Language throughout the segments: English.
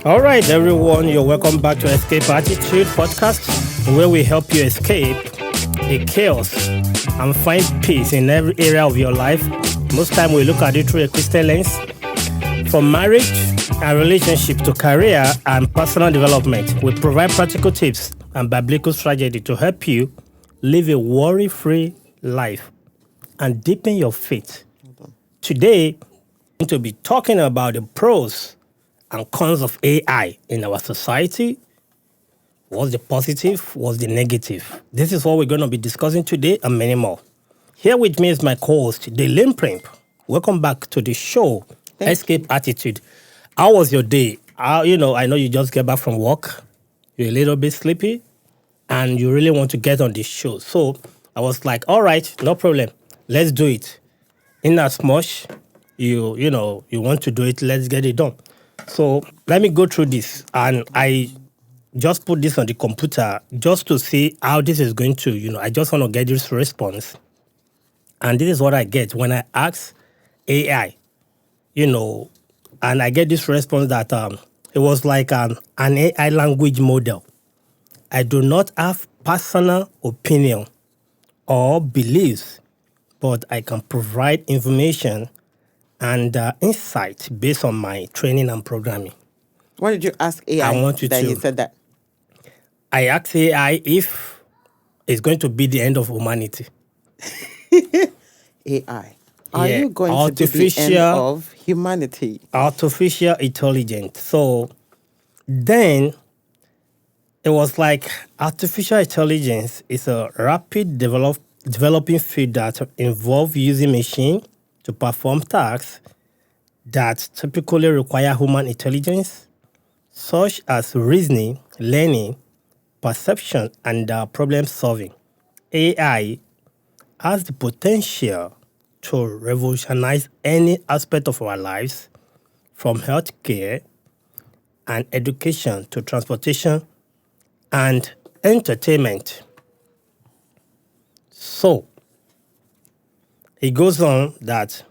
All right, everyone, you're welcome back to Escape Attitude podcast, where we help you escape the chaos and find peace in every area of your life. Most time we look at it through a Christian lens, from marriage and relationship to career and personal development. We provide practical tips and biblical strategy to help you live a worry-free life and deepen your faith. Today, we're going to be talking about the pros and cons of AI in our society. What's the positive? What's the negative? This is what we're going to be discussing today and many more. Here with me is my co-host, Delane Primp. Welcome back to the show, Escape Attitude. How was your day? I know you just get back from work. You're a little bit sleepy, and you really want to get on this show. So I was like, all right, no problem. Let's do it. In as much you want to do it, let's get it done. So let me go through this, and I just put this on the computer just to see how this is going to, I just want to get this response. And this is what I get when I ask AI, and I get this response that it was like an AI language model. I do not have personal opinion or beliefs, but I can provide information and insight based on my training and programming. What did you ask AI I want you that to. he said that? I asked AI if it's going to be the end of humanity. AI. Are Yeah, you going to be the end of humanity? Artificial intelligence. So then it was like artificial intelligence is a rapid developing field that involves using machine to perform tasks that typically require human intelligence, such as reasoning, learning, perception, and problem solving. AI has the potential to revolutionize any aspect of our lives, from healthcare and education to transportation and entertainment. So it goes on that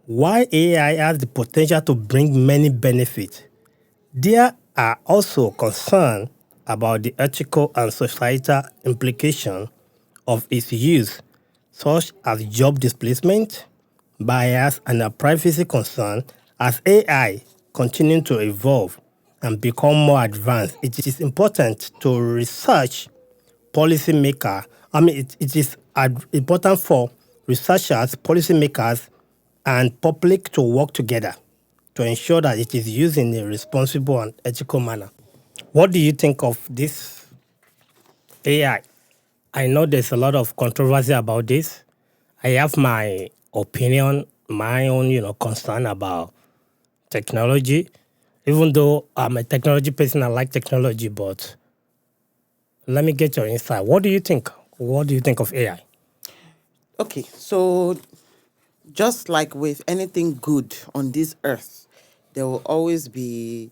while AI has the potential to bring many benefits, there are also concerns about the ethical and societal implications of its use, such as job displacement, bias, and a privacy concern. As AI continues to evolve and become more advanced, it is important to research policymaker. It is important for researchers, policymakers, and public to work together to ensure that it is used in a responsible and ethical manner. What do you think of this AI? I know there's a lot of controversy about this. I have my opinion, my own, concern about technology. Even though I'm a technology person, I like technology, but let me get your insight. What do you think? What do you think of AI? Okay, so just like with anything good on this earth, there will always be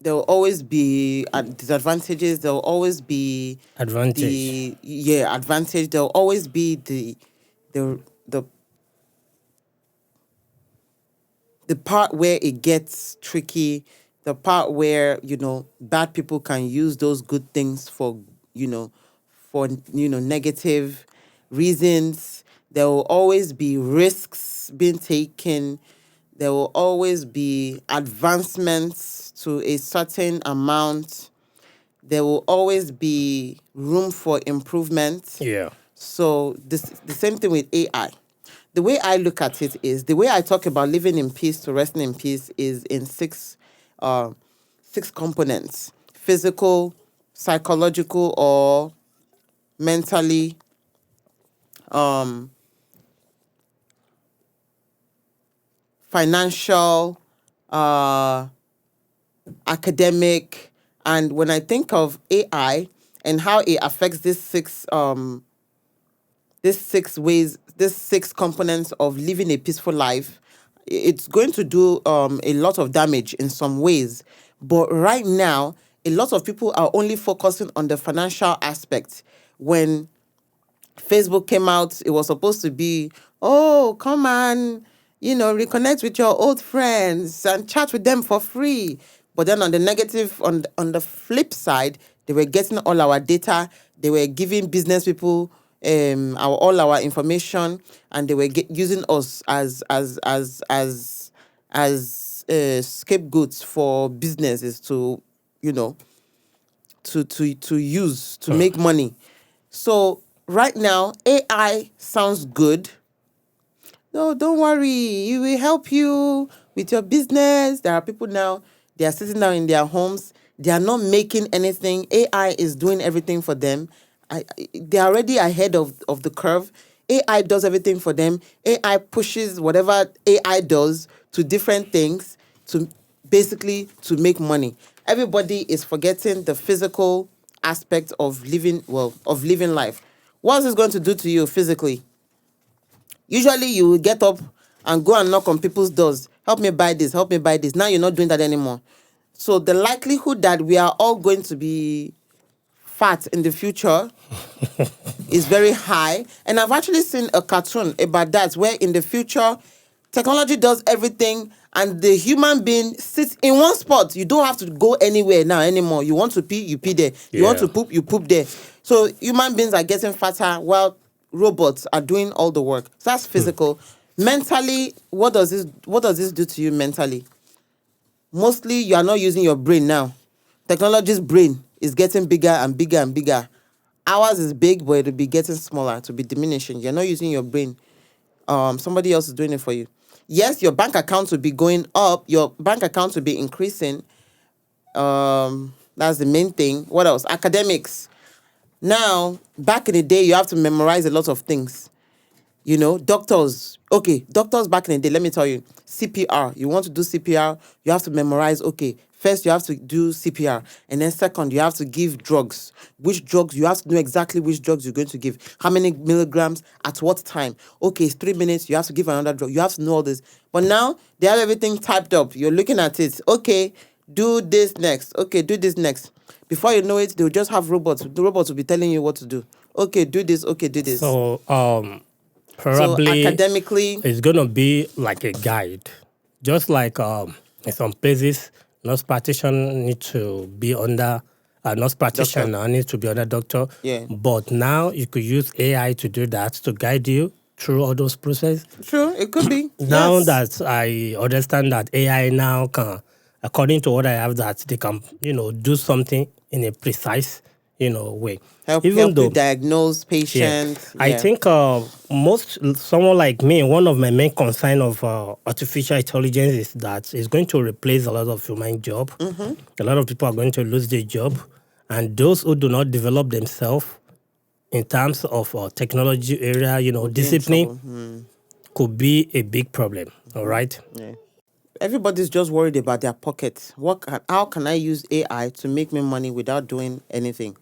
disadvantages. There will always be Advantage. advantage. There will always be the the part where it gets tricky, the part where bad people can use those good things for negative reasons. There will always be risks being taken. There will always be advancements to a certain amount. There will always be room for improvement. Yeah. So the same thing with AI. The way I look at it is, the way I talk about living in peace to resting in peace is in six components: physical, psychological, or mentally, financial, academic. And when I think of AI and how it affects these six components of living a peaceful life, it's going to do a lot of damage in some ways. But right now, a lot of people are only focusing on the financial aspect. When Facebook came out, it was supposed to be, oh, come on, reconnect with your old friends and chat with them for free. But then on the negative, on the flip side, they were getting all our data. They were giving business people all our information, and they were using us as scapegoats for businesses to, to use to make money. So right now, AI sounds good. No, don't worry. It will help you with your business. There are people now, they are sitting down in their homes. They are not making anything. AI is doing everything for them. They are already ahead of the curve. AI does everything for them. AI pushes whatever AI does to different things to basically to make money. Everybody is forgetting the physical aspect of living life. What is this going to do to you physically? Usually you will get up and go and knock on people's doors. Help me buy this, help me buy this. Now you're not doing that anymore. So the likelihood that we are all going to be fat in the future is very high. And I've actually seen a cartoon about that, where in the future, technology does everything and the human being sits in one spot. You don't have to go anywhere now anymore. You want to pee, you pee there. You want to poop, you poop there. So human beings are getting fatter while robots are doing all the work. So that's physical. Mentally, what does this do to you mentally? Mostly you are not using your brain now. Technology's brain is getting bigger and bigger and bigger. Ours is big, but it'll be getting smaller, to be diminishing. You're not using your brain. Somebody else is doing it for you. Yes, your bank account will be going up. Your bank account will be increasing. That's the main thing. What else? Academics. Now, back in the day, you have to memorize a lot of things. Doctors. Okay, doctors back in the day, let me tell you. CPR. You want to do CPR, you have to memorize, okay, first you have to do CPR. And then second, you have to give drugs. Which drugs? You have to know exactly which drugs you're going to give. How many milligrams, at what time. Okay, it's 3 minutes, you have to give another drug. You have to know all this. But now, they have everything typed up. You're looking at it. Okay, do this next. Okay, do this next. Before you know it, they'll just have robots. The robots will be telling you what to do. Okay, do this. Okay, do this. So, probably so academically, it's going to be like a guide. Just like in some places, nurse practitioner need to be under nurse practitioner needs to be under doctor. Yeah. But now you could use AI to do that, to guide you through all those processes. True, it could be. Now Yes. that I understand that AI now can, according to what I have, that they can, do something in a precise, way. Help you diagnose patients. I think someone like me, one of my main concern of artificial intelligence is that it's going to replace a lot of human job. Mm-hmm. A lot of people are going to lose their job, and those who do not develop themselves in terms of technology area, discipline, could be a big problem. All right. Yeah. Everybody's just worried about their pockets. How can I use AI to make me money without doing anything?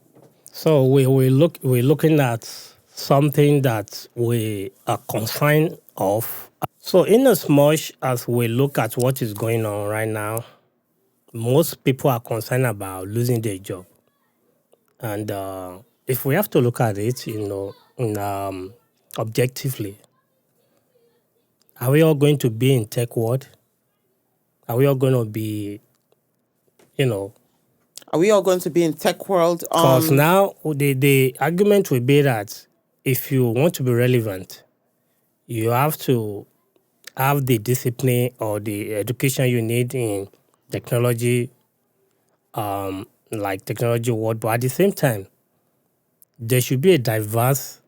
So we're looking at something that we are concerned of. So in as much as we look at what is going on right now, most people are concerned about losing their job. And if we have to look at it, objectively, are we all going to be in tech world? Are we all going to be, Are we all going to be in tech world? Because now the argument will be that if you want to be relevant, you have to have the discipline or the education you need in technology, like technology world. But at the same time, there should be a diverse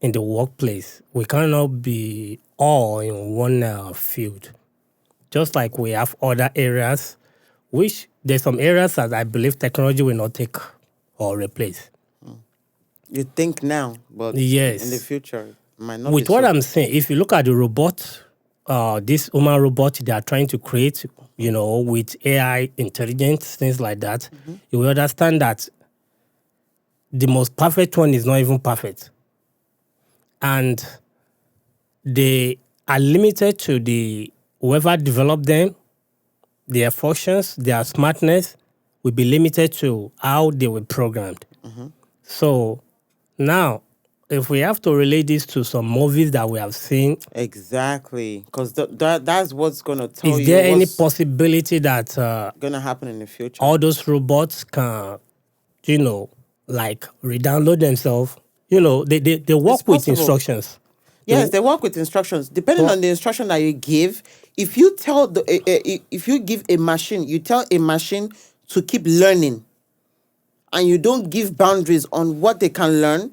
in the workplace. We cannot be all in one field. Just like we have other areas, which there's some areas that I believe technology will not take or replace. You think now, but yes, in the future, it might not with be what so. I'm saying, if you look at the robot, this human robot they are trying to create, with AI intelligence, things like that, you will understand that the most perfect one is not even perfect. And they are limited to the whoever developed them, their functions, their smartness will be limited to how they were programmed. So now if we have to relate this to some movies that we have seen, Exactly, because that's what's gonna tell is you there any what's possibility that gonna happen in the future. all those robots can, like re-download themselves? They work It's with possible. instructions. Yes, they work with instructions. Depending Well- on the instruction that you give, if you tell if you give a machine, you tell a machine to keep learning, and you don't give boundaries on what they can learn,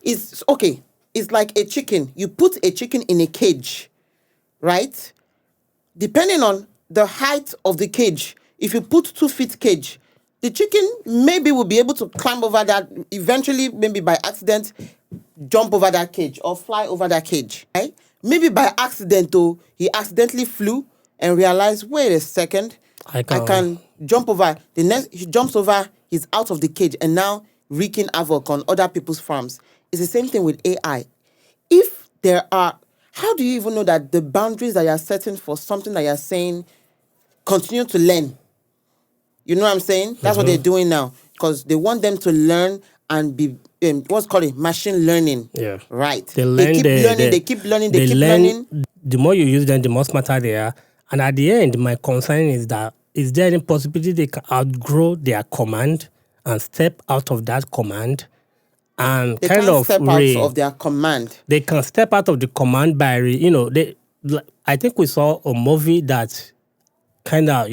it's okay. It's like a chicken. You put a chicken in a cage, right? Depending on the height of the cage, if you put 2 feet cage, the chicken maybe will be able to climb over that, eventually, maybe by accident, jump over that cage or fly over that cage, right? Maybe by accident, though, he accidentally flew and realized, wait a second, I I can jump over. The next he jumps over, he's out of the cage and now wreaking havoc on other people's farms. It's the same thing with AI. If there are, how do you even know that the boundaries that you're setting for something that you're saying continue to learn? You know what I'm saying? That's what they're doing now, because they want them to learn and be what's called it, machine learning. Yeah. Right. They They learn keep learning. They keep learning. They keep learn, learning. The more you use them, the more smarter they are. And at the end, my concern is that, is there any possibility they can outgrow their command and step out of that command and They kind can't of step out of their command. they can step out of the command by I think we saw a movie that kind of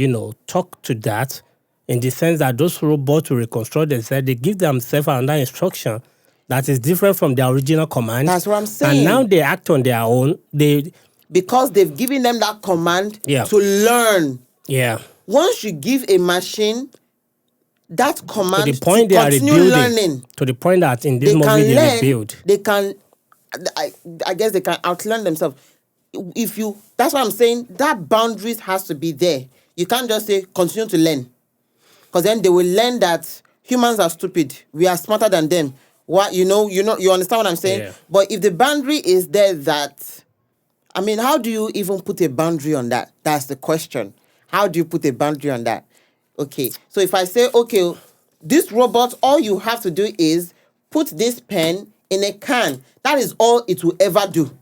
talk to that, in the sense that those robots will reconstruct themselves. They give themselves another instruction that is different from their original command. That's what I'm saying. And now they act on their own. Because they've given them that command Yeah. to learn. Yeah. Once you give a machine that command To the point they are continue rebuilding. learning, To the point that in this they movie can they learn. rebuild. They can, I guess they can outlearn themselves. That's what I'm saying. That boundaries has to be there. You can't just say continue to learn, because then they will learn that humans are stupid. We are smarter than them. What you understand what I'm saying? Yeah. But if the boundary is there, how do you even put a boundary on that? That's the question. How do you put a boundary on that? Okay, so if I say, okay, this robot, all you have to do is put this pen in a can. That is all it will ever do.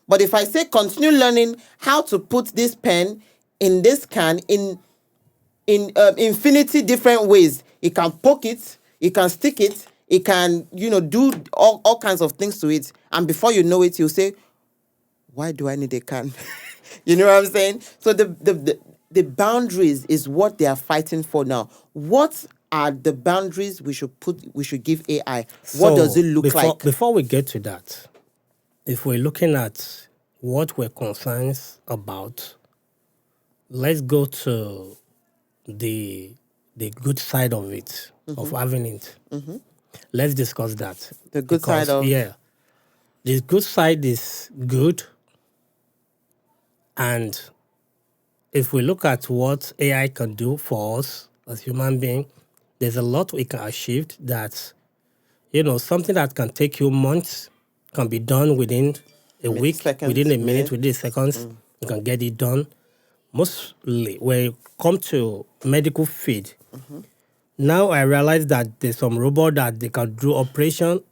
But if I say continue learning how to put this pen in this can in infinity different ways, it can poke it, it can stick it, it can do all kinds of things to it, and before you know it, you'll say, why do I need a can? You know what I'm saying? So the boundaries is what they are fighting for now. What are the boundaries we should give AI? What does it look like? Before we get to that, if we're looking at what we're concerned about, let's go to the good side of it, of having it. Mm-hmm. Let's discuss that. The good side of... Yeah. The good side is good. And if we look at what AI can do for us as human beings, there's a lot we can achieve that, something that can take you months can be done within a week, seconds, within a minute, within seconds. You can get it done. Mostly when it comes to medical field, now I realize that there's some robot that they can do operation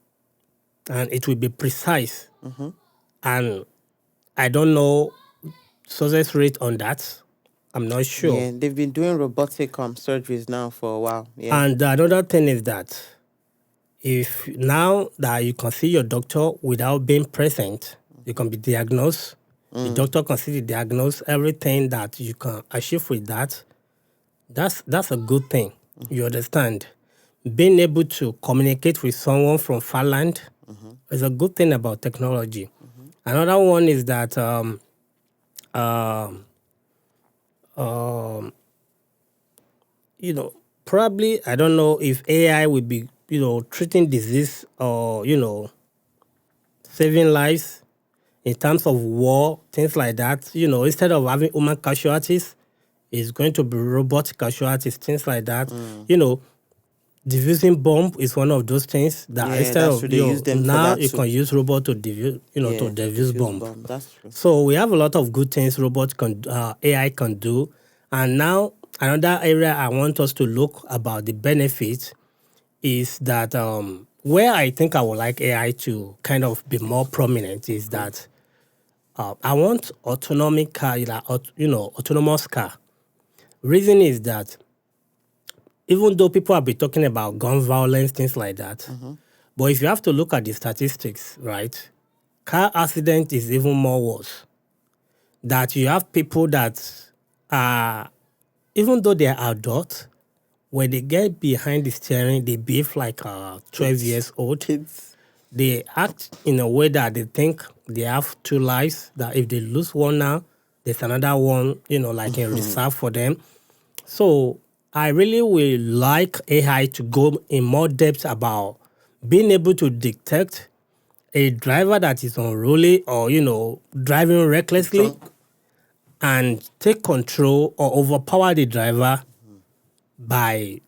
and it will be precise. And I don't know success rate on that. I'm not sure. Yeah, they've been doing robotic surgeries now for a while. Yeah. And another thing is that if now that you can see your doctor without being present, you can be diagnosed. The doctor can see the diagnose, everything that you can achieve with that. That's a good thing. You understand? Being able to communicate with someone from far land is a good thing about technology. Another one is that probably, I don't know if AI will be, treating disease or, saving lives in terms of war, things like that. Instead of having human casualties, it's going to be robot casualties, things like that. Diffusing bomb is one of those things that instead of use them now for that you too. can use robot to diffuse, to diffuse bomb. That's true. So we have a lot of good things AI can do. And now another area I want us to look about the benefits is that where I think I would like AI to kind of be more prominent is that I want autonomic car, autonomous car. Reason is that even though people have been talking about gun violence, things like that, but if you have to look at the statistics, right, car accident is even more worse. That you have people that are, even though they are adults, when they get behind the steering, they behave like 12 years old. Kids. They act in a way that they think they have two lives, that if they lose one now, there's another one, like in reserve for them. So I really will like AI to go in more depth about being able to detect a driver that is unruly or, driving recklessly and take control or overpower the driver by,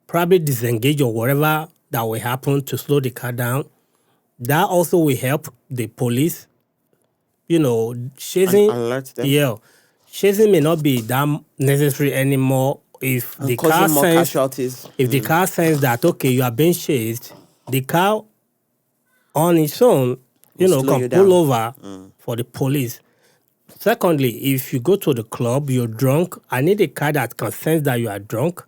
probably disengage or whatever that will happen to slow the car down. That also will help the police, chasing. And alert them. Yeah, chasing may not be that necessary anymore if And the causing car more sense. casualties. If the car sense that okay, you are being chased, the car on its own, Will slow can you pull down. over for the police. Secondly, if you go to the club, you're drunk, I need a car that can sense that you are drunk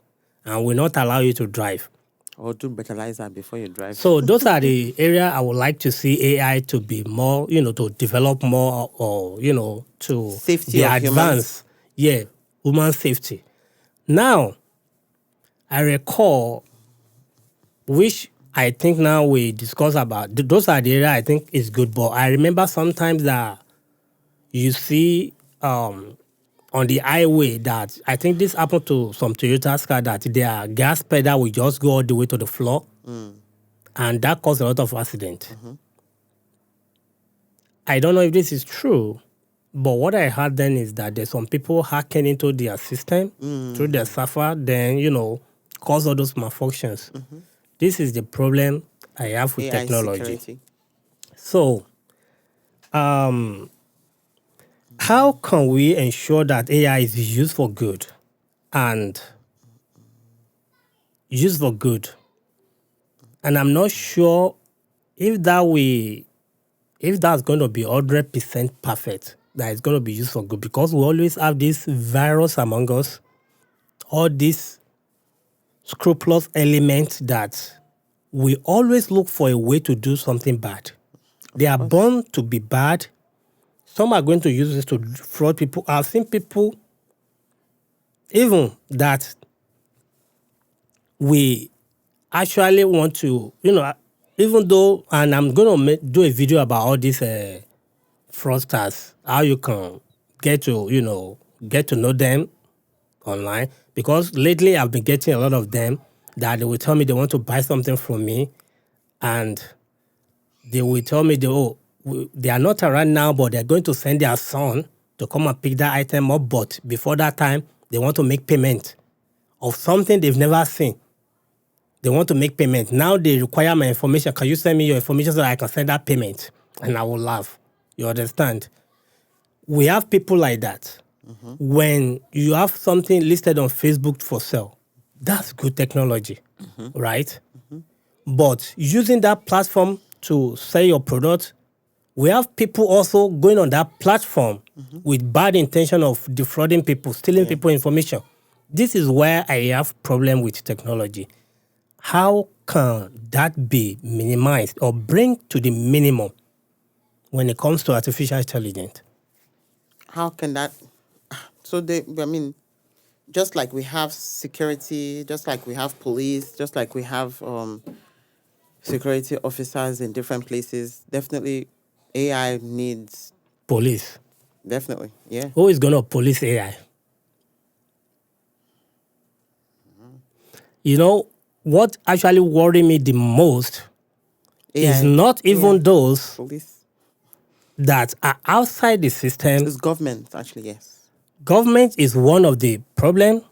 and will not allow you to drive. Or do breathalyzer before you drive. So those are the area I would like to see AI to be more, to develop more or, to Safety be of advanced. Yeah, human safety. Now, I recall, which I think now we discuss about, those are the area I think is good. But I remember sometimes that you see on the highway that I think this happened to some Toyota's car that their gas pedal will just go all the way to the floor. And that caused a lot of accident. I don't know if this is true, but what I heard then is that there's some people hacking into their system through their software, then, cause all those malfunctions. This is the problem I have with AI technology. security. So, how can we ensure that AI is used for good and used for good? And I'm not sure if that's going to be 100% perfect, that it's going to be used for good, because we always have this virus among us, all these scrupulous elements that we always look for a way to do something bad. They are born to be bad. Some are going to use this to fraud people. I've seen people even that we actually want to, even though, and I'm going to do a video about all these fraudsters, how you can get to know them online. Because lately I've been getting a lot of them that they will tell me they want to buy something from me, and they will tell me they are not around now, but they're going to send their son to come and pick that item up. But before that time, they want to make payment of something they've never seen. They want to make payment. Now they require my information. Can you send me your information so that I can send that payment? And I will laugh. You understand? We have people like that. When you have something listed on Facebook for sale, that's good technology, right? But using that platform to sell your product, we have people also going on that platform with bad intention of defrauding people, stealing people information. This is where I have problem with technology. How can that be minimized or bring to the minimum when it comes to artificial intelligence? How can that? So just like we have security, just like we have police, just like we have security officers in different places, definitely AI needs. Police. Definitely, yeah. Who is going to police AI? What actually worries me the most is not even those police that are outside the system. It's government, actually, yes. Government is one of the problems,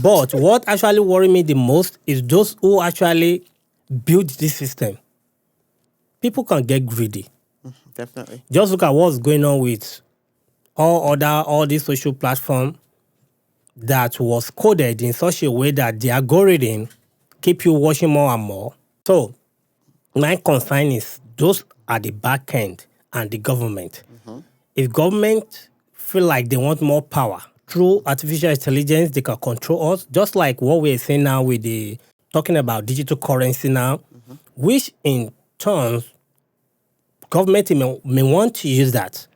but what actually worries me the most is those who actually build this system. People can get greedy. Definitely. Just look at what's going on with all these social platforms that was coded in such a way that the algorithm keep you watching more and more. So my concern is those at the back end and the government. If government feel like they want more power through artificial intelligence, they can control us, just like what we're saying now with the talking about digital currency now, which in turn government may want to use that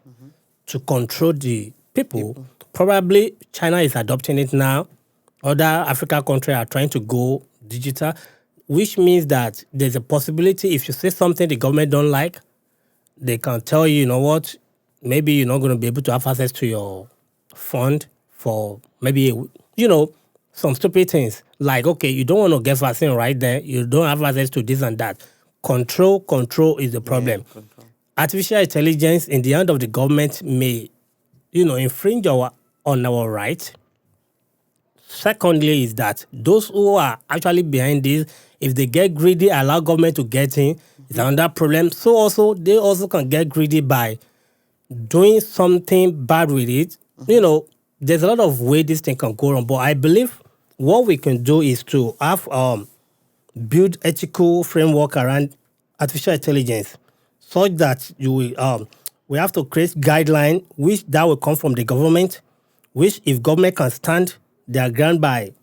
to control the people. Probably China is adopting it now. Other African countries are trying to go digital, which means that there's a possibility if you say something the government don't like, they can tell you, you know what, maybe you're not going to be able to have access to your fund for maybe, some stupid things. Like, okay, you don't want to get vaccine right there. You don't have access to this and that. Control is the problem. Control. Artificial intelligence in the hand of the government may, infringe on our rights. Secondly, is that those who are actually behind this, if they get greedy, allow government to get in, it's another problem. So also, they also can get greedy by doing something bad with it. There's a lot of ways this thing can go wrong. But I believe what we can do is to have build ethical framework around artificial intelligence, such that we have to create guideline which that will come from the government, which if government can stand their ground by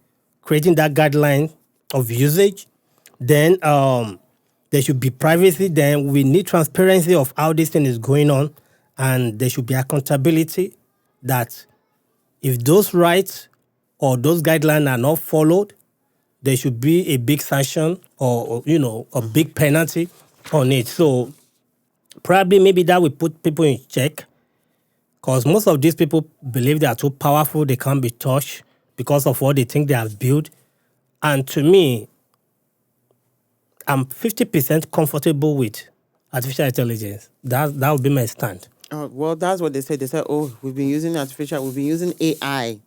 creating that guideline of usage, then there should be privacy. Then we need transparency of how this thing is going on, and there should be accountability that if those rights or those guidelines are not followed, there should be a big sanction or a big penalty on it. So probably maybe that will put people in check, because most of these people believe they are too powerful, they can't be touched because of what they think they have built. And to me, I'm 50% comfortable with artificial intelligence. That would be my stand. Well, that's what they said. They said, we've been using AI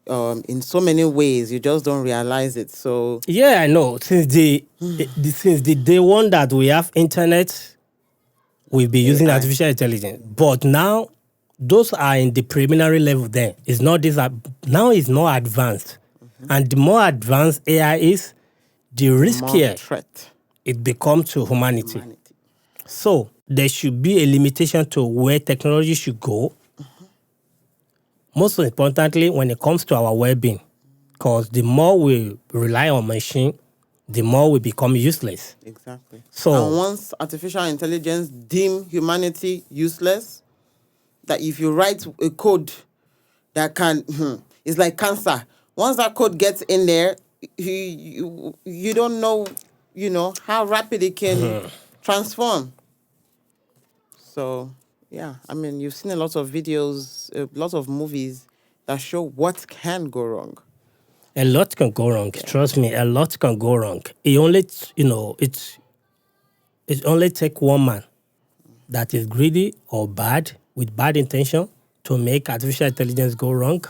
in so many ways. You just don't realize it. So yeah, I know. Since the day one that we have internet, we've been using artificial intelligence. But now, those are in the preliminary level. Then it's not this. Now it's not advanced, and the more advanced AI is, the riskier threat it becomes to humanity. So there should be a limitation to where technology should go. Most importantly, when it comes to our well-being, because the more we rely on machine, the more we become useless. Exactly. So, and once artificial intelligence deem humanity useless, that if you write a code that can, it's like cancer. Once that code gets in there, you don't know, how rapid it can transform. So, yeah, I mean, you've seen a lot of videos, a lot of movies that show what can go wrong. A lot can go wrong. Yeah. Trust me, a lot can go wrong. It only, it only takes one man that is greedy or bad, with bad intention, to make artificial intelligence go wrong.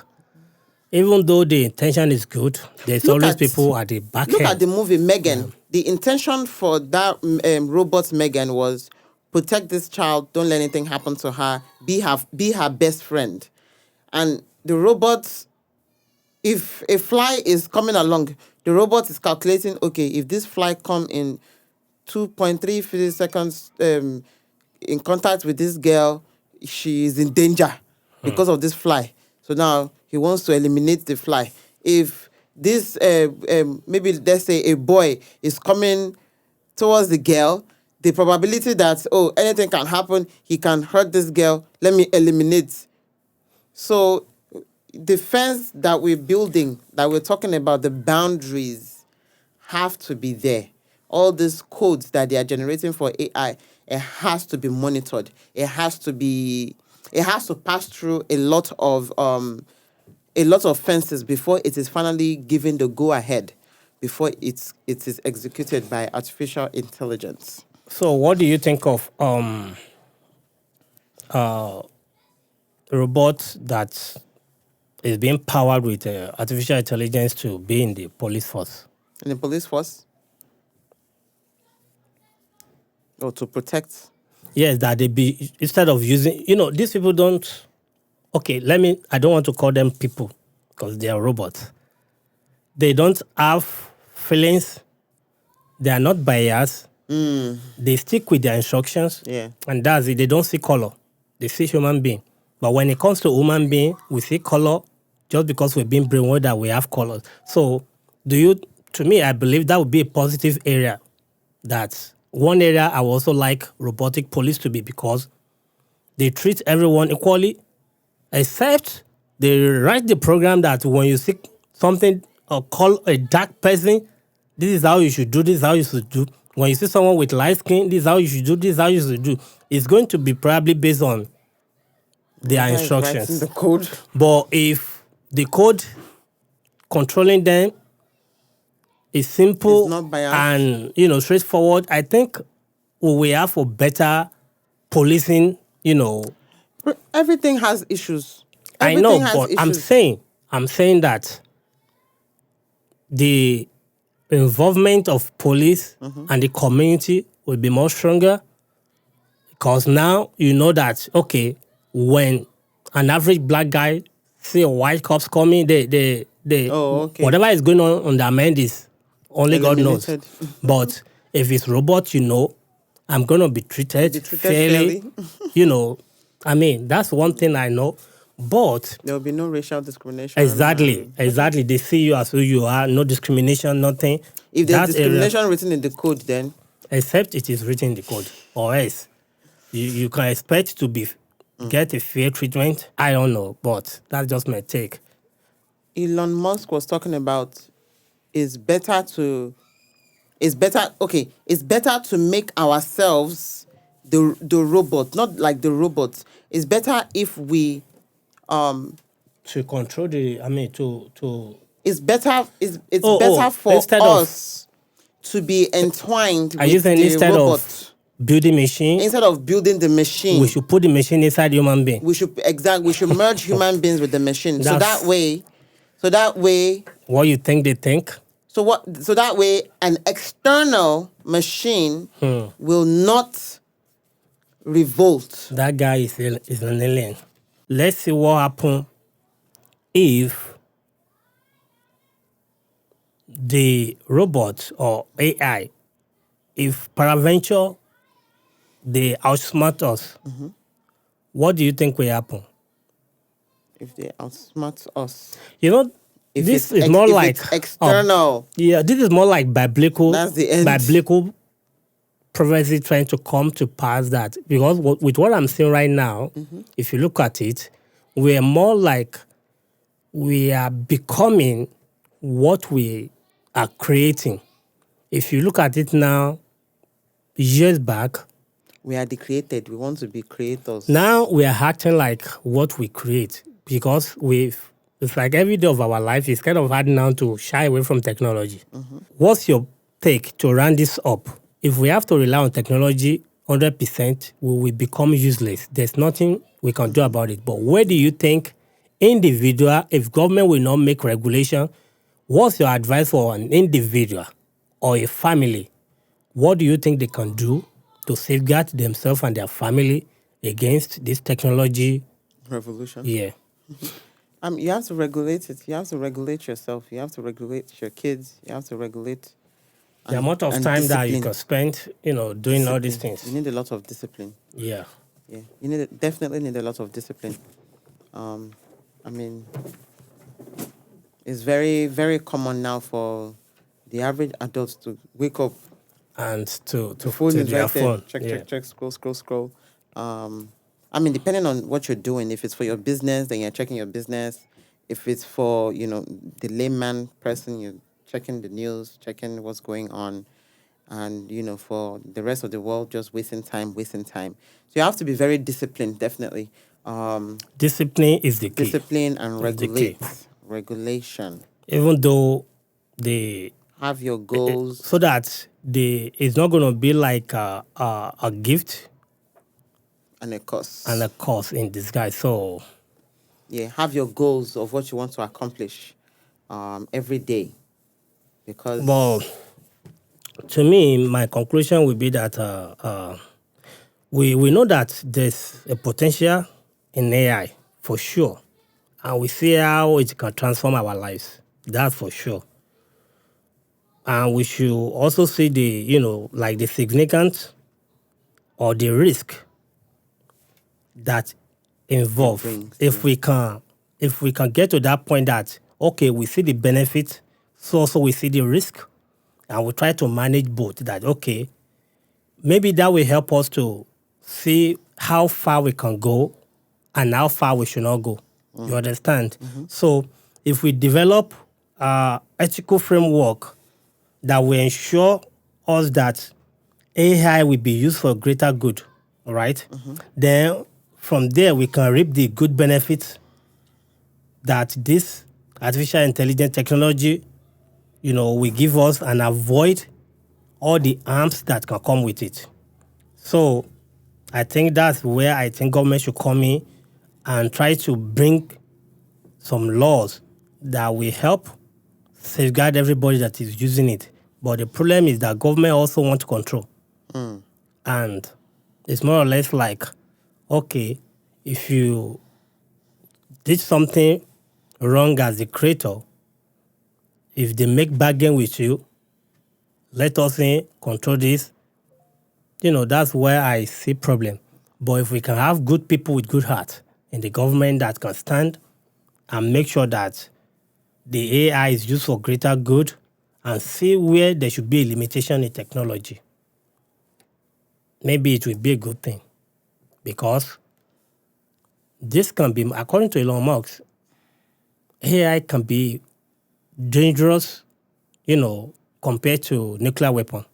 Even though the intention is good, there's always people at the back end. Look at the movie Megan. Yeah. The intention for that robot Megan was protect this child, don't let anything happen to her, be her best friend. And the robot, if a fly is coming along, the robot is calculating, okay, if this fly come in 2.3 seconds in contact with this girl, she is in danger because of this fly. So now he wants to eliminate the fly. If this, maybe let's say a boy is coming towards the girl, the probability that, anything can happen, he can hurt this girl, let me eliminate. So the fence that we're building, that we're talking about, the boundaries have to be there. All these codes that they are generating for AI, it has to be monitored. It has to pass through a lot of fences before it is finally given the go-ahead, before it is executed by artificial intelligence. So what do you think of robots that is being powered with artificial intelligence to be in the police force? In the police force? Or to protect? Yes, that they be, instead of using, these people don't, I don't want to call them people because they are robots. They don't have feelings. They are not biased. They stick with their instructions. Yeah. And that's it. They don't see color. They see human being. But when it comes to human being, we see color just because we've been brainwashed that we have colors. So to me, I believe that would be a positive area. That's one area I would also like robotic police to be, because they treat everyone equally, except they write the program that when you see something or call a dark person, this is how you should do, this is how you should do. When you see someone with light skin, this is how you should do, this is how you should do. It's going to be probably based on their instructions. The code. But if the code controlling them is simple It's not biased. and straightforward, I think we will have a better policing. Everything has issues. I know, but I'm saying that the involvement of police and the community will be more stronger, because now you know that, okay, when an average black guy see a white cops coming, they whatever is going on their mind is only God knows. But if it's robot, I'm gonna be treated fairly. I mean, that's one thing I know. But there will be no racial discrimination. Exactly. They see you as who you are, no discrimination, nothing. If there's discrimination written in the code, then except it is written in the code, or else you can expect to get a fair treatment. I don't know, but that's just my take. Elon Musk was talking about it's better to make ourselves the robot, not like the robots. It's better if we to control to it's better for us to be entwined with the robot. Of building machine, instead of building the machine, we should put the machine inside human being. We should merge human beings with the machine. So that way what you think they think. So that way an external machine will not revolt. That guy is an alien. Let's see what happens if the robot or AI, if peradventure they outsmart us. What do you think will happen? If they outsmart us, this is more like external. This is more like biblical. That's the end. Biblical prophecy trying to come to pass, that because with what I'm seeing right now, if you look at it, we are more like we are becoming what we are creating. If you look at it now, years back, we are the created. We want to be creators. Now we are acting like what we create, because it's like every day of our life is kind of hard now to shy away from technology. What's your take to round this up? If we have to rely on technology 100%, we will become useless. There's nothing we can do about it. But where do you think individual, if government will not make regulation, what's your advice for an individual or a family? What do you think they can do to safeguard themselves and their family against this technology revolution? Yeah. You have to regulate it. You have to regulate yourself. You have to regulate your kids. You have to regulate the amount of time that you can spend, doing all these things. You need a lot of discipline. Yeah. You definitely need a lot of discipline. It's very, very common now for the average adults to wake up and to their phone. Check, scroll. Depending on what you're doing, if it's for your business, then you're checking your business. If it's for, the layman person, you're checking the news, checking what's going on. And, for the rest of the world, just wasting time. So you have to be very disciplined, definitely. Discipline is the key. Discipline and regulation. Even though they have your goals. So that it's not going to be like a gift. And a course. And a course in disguise. So, have your goals of what you want to accomplish every day. Because... Well, to me, my conclusion would be that we know that there's a potential in AI, for sure. And we see how it can transform our lives. That's for sure. And we should also see like the significance or the risk that involve. brings, If we can get to that point that okay, we see the benefit, so also we see the risk, and we try to manage both. That okay, maybe that will help us to see how far we can go and how far we should not go. You understand? So if we develop ethical framework that will ensure us that AI will be used for greater good, all right? Then from there we can reap the good benefits that this artificial intelligence technology, will give us and avoid all the harms that can come with it. So I think that's where I think government should come in and try to bring some laws that will help safeguard everybody that is using it. But the problem is that government also want to control. And it's more or less like, okay, if you did something wrong as the creator, if they make bargain with you, let us control this. That's where I see problem. But if we can have good people with good heart in the government that can stand and make sure that the AI is used for greater good and see where there should be a limitation in technology, maybe it will be a good thing. Because this can be, according to Elon Musk, AI can be dangerous, compared to nuclear weapon.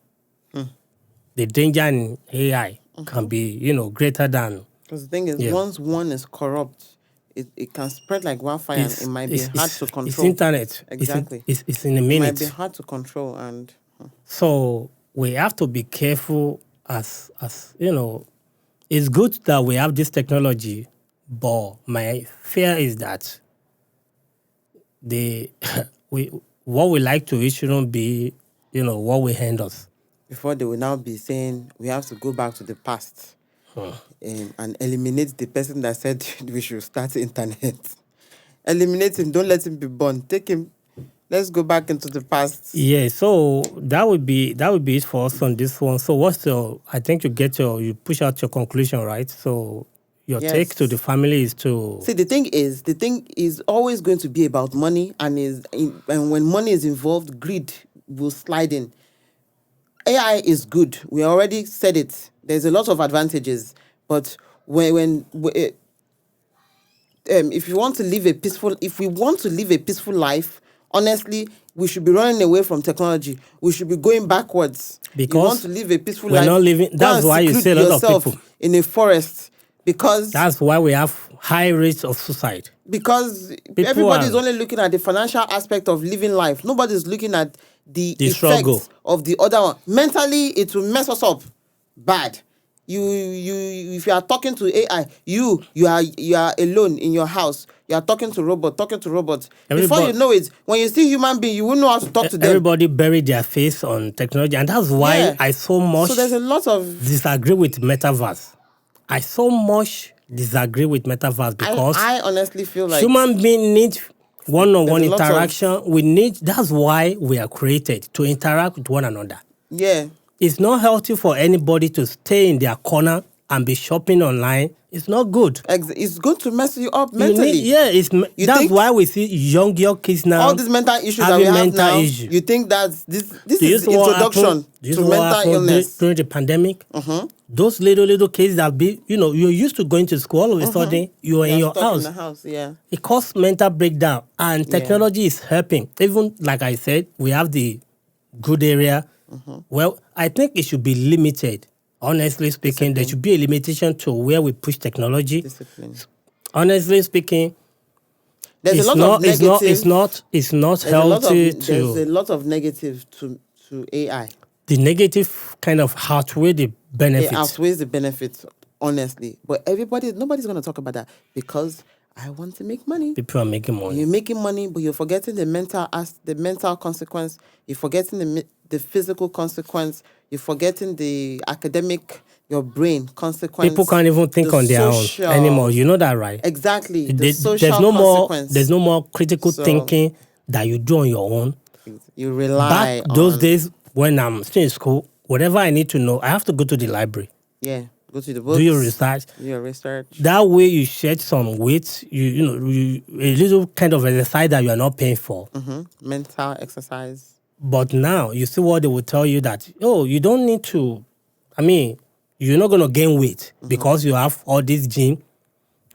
The danger in AI can be, greater than. Because the thing is, once one is corrupt, it can spread like wildfire, and it might be hard to control. It's internet. Exactly. It's in a minute. It might be hard to control, and so we have to be careful. As it's good that we have this technology, but my fear is that what we like to eat shouldn't be, what will hand us. Before they will now be saying we have to go back to the past and eliminate the person that said we should start the internet. Eliminate him. Don't let him be born. Take him. Let's go back into the past. Yeah. So that would be it for us on this one. So I think you push out your conclusion, right? So your take to the family is to see. The thing is always going to be about money, and when money is involved, greed will slide in. AI is good. We already said it. There's a lot of advantages, but if we want to live a peaceful life, honestly, we should be running away from technology. We should be going backwards. Because you want to live a peaceful life. Not living. That's why you see a lot of people in a forest. Because that's why we have high rates of suicide. Because everybody's only looking at the financial aspect of living life. Nobody's looking at the struggle of the other one. Mentally, it will mess us up bad. If you are talking to AI, you are alone in your house. You are talking to robots. Before you know it, when you see human being, you won't know how to talk to them. Everybody buried their face on technology, and that's why I so much. So there's a lot of disagree with metaverse. I so much disagree with metaverse because I honestly feel like human beings need one-on-one interaction. That's why we are created, to interact with one another. Yeah. It's not healthy for anybody to stay in their corner and be shopping online. It's not good. It's going to mess you up mentally. That's why we see young kids now. All these mental issues that we have now. You think that this is introduction to mental illness during the pandemic? Those little kids that you're used to going to school. All of a sudden, you're in your house. In the house, yeah. It causes mental breakdown, and technology is helping. Even like I said, we have the good area. Well, I think it should be limited. Honestly speaking, there should be a limitation to where we push technology. Discipline. Honestly speaking, there's a lot of negative. It's not healthy to. There's a lot of negative to AI. The negative kind of outweigh the benefits. It outweighs the benefits, honestly. But nobody's going to talk about that because I want to make money. People are making money. You're making money, but you're forgetting the mental consequence. You're forgetting the physical consequence. You're forgetting the academic, your brain consequence. People can't even think on their own anymore. You know that, right? Exactly. There's no more critical thinking that you do on your own. You Back rely those on, days when I'm still in school, whatever I need to know, I have to go to the library. go to the Do your books, research. do your research. That way you shed some weight, a little kind of exercise that you are not paying for. Mental exercise. But now you see what they will tell you that, oh, you don't need to, you're not going to gain weight because you have all this gym.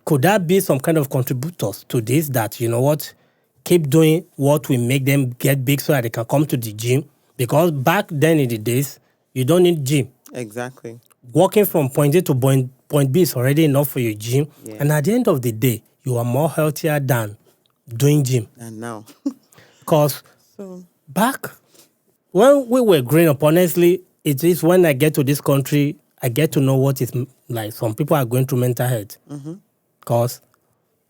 Could that be some kind of contributors to this that, you know what, keep doing what will make them get big so that they can come to the gym? Because back then in the days, you don't need gym. Exactly. Walking from point A to point B is already enough for your gym. Yeah. And at the end of the day, you are more healthier than doing gym. And now. Because So, back when we were growing up, honestly, it is when I get to this country, I get to know what is like some people are going through mental health. Because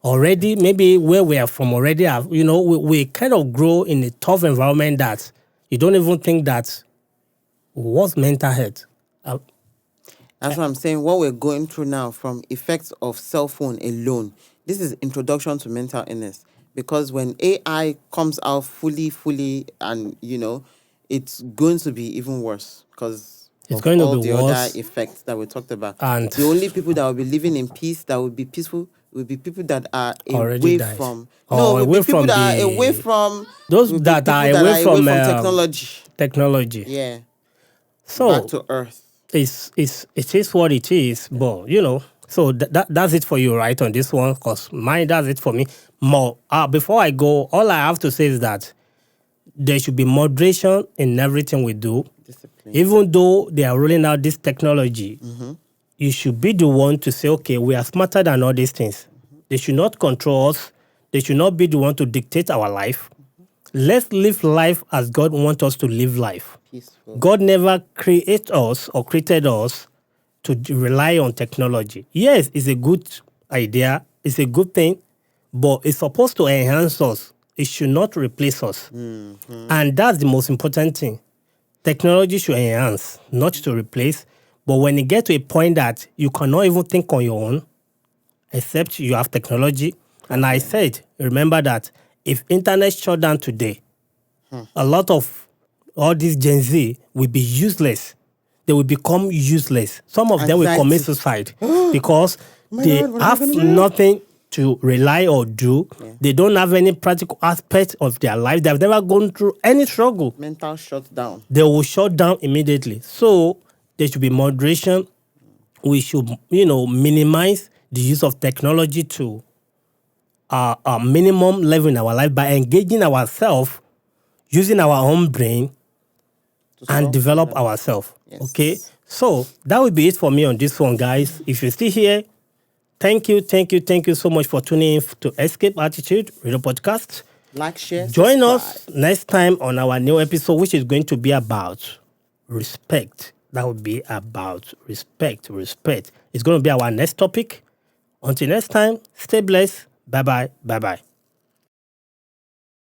already, maybe where we are from already, we kind of grow in a tough environment that you don't even think that what's mental health. that's what I'm saying. What we're going through now from effects of cell phone alone, this is introduction to mental illness. Because when AI comes out fully, and it's going to be even worse because It's of going to all be the worse. other effects that we talked about. And the only people that will be living in peace, that will be peaceful, will be people that are already away died. from. Or No, will away be people from that are the- away from. those will be that people are away from technology. Technology. Yeah. So Back to earth. it is what it is, but so that's it for you, right, on this one, because mine, that's it for me. More before I go, all I have to say is that there should be moderation in everything we do. Discipline. Even though they are rolling out this technology, you should be the one to say, okay, we are smarter than all these things. They should not control us. They should not be the one to dictate our life. Let's live life as God wants us to live life. Peaceful. God never created us or created us to rely on technology. Yes, it's a good idea. It's a good thing, but it's supposed to enhance us. It should not replace us. And that's the most important thing. Technology should enhance, not to replace. But when you get to a point that you cannot even think on your own, except you have technology. And I said, remember that if internet shut down today, a lot of all these Gen Z will be useless. They will become useless. Some of them will commit suicide because they God, what am I have gonna do? nothing to rely or do. They don't have any practical aspect of their life. They've never gone through any struggle. Mental shutdown. They will shut down immediately. So there should be moderation. We should, minimize the use of technology to a minimum level in our life by engaging ourselves, using our own brain, and solve develop problems. ourselves. Yes. Okay? So that will be it for me on this one, guys. If you're still here, thank you so much for tuning in to Escape Attitude Radio Podcast. Like, share, Join subscribe. us next time on our new episode, which is going to be about respect. That will be about respect. It's going to be our next topic. Until next time, stay blessed. Bye-bye.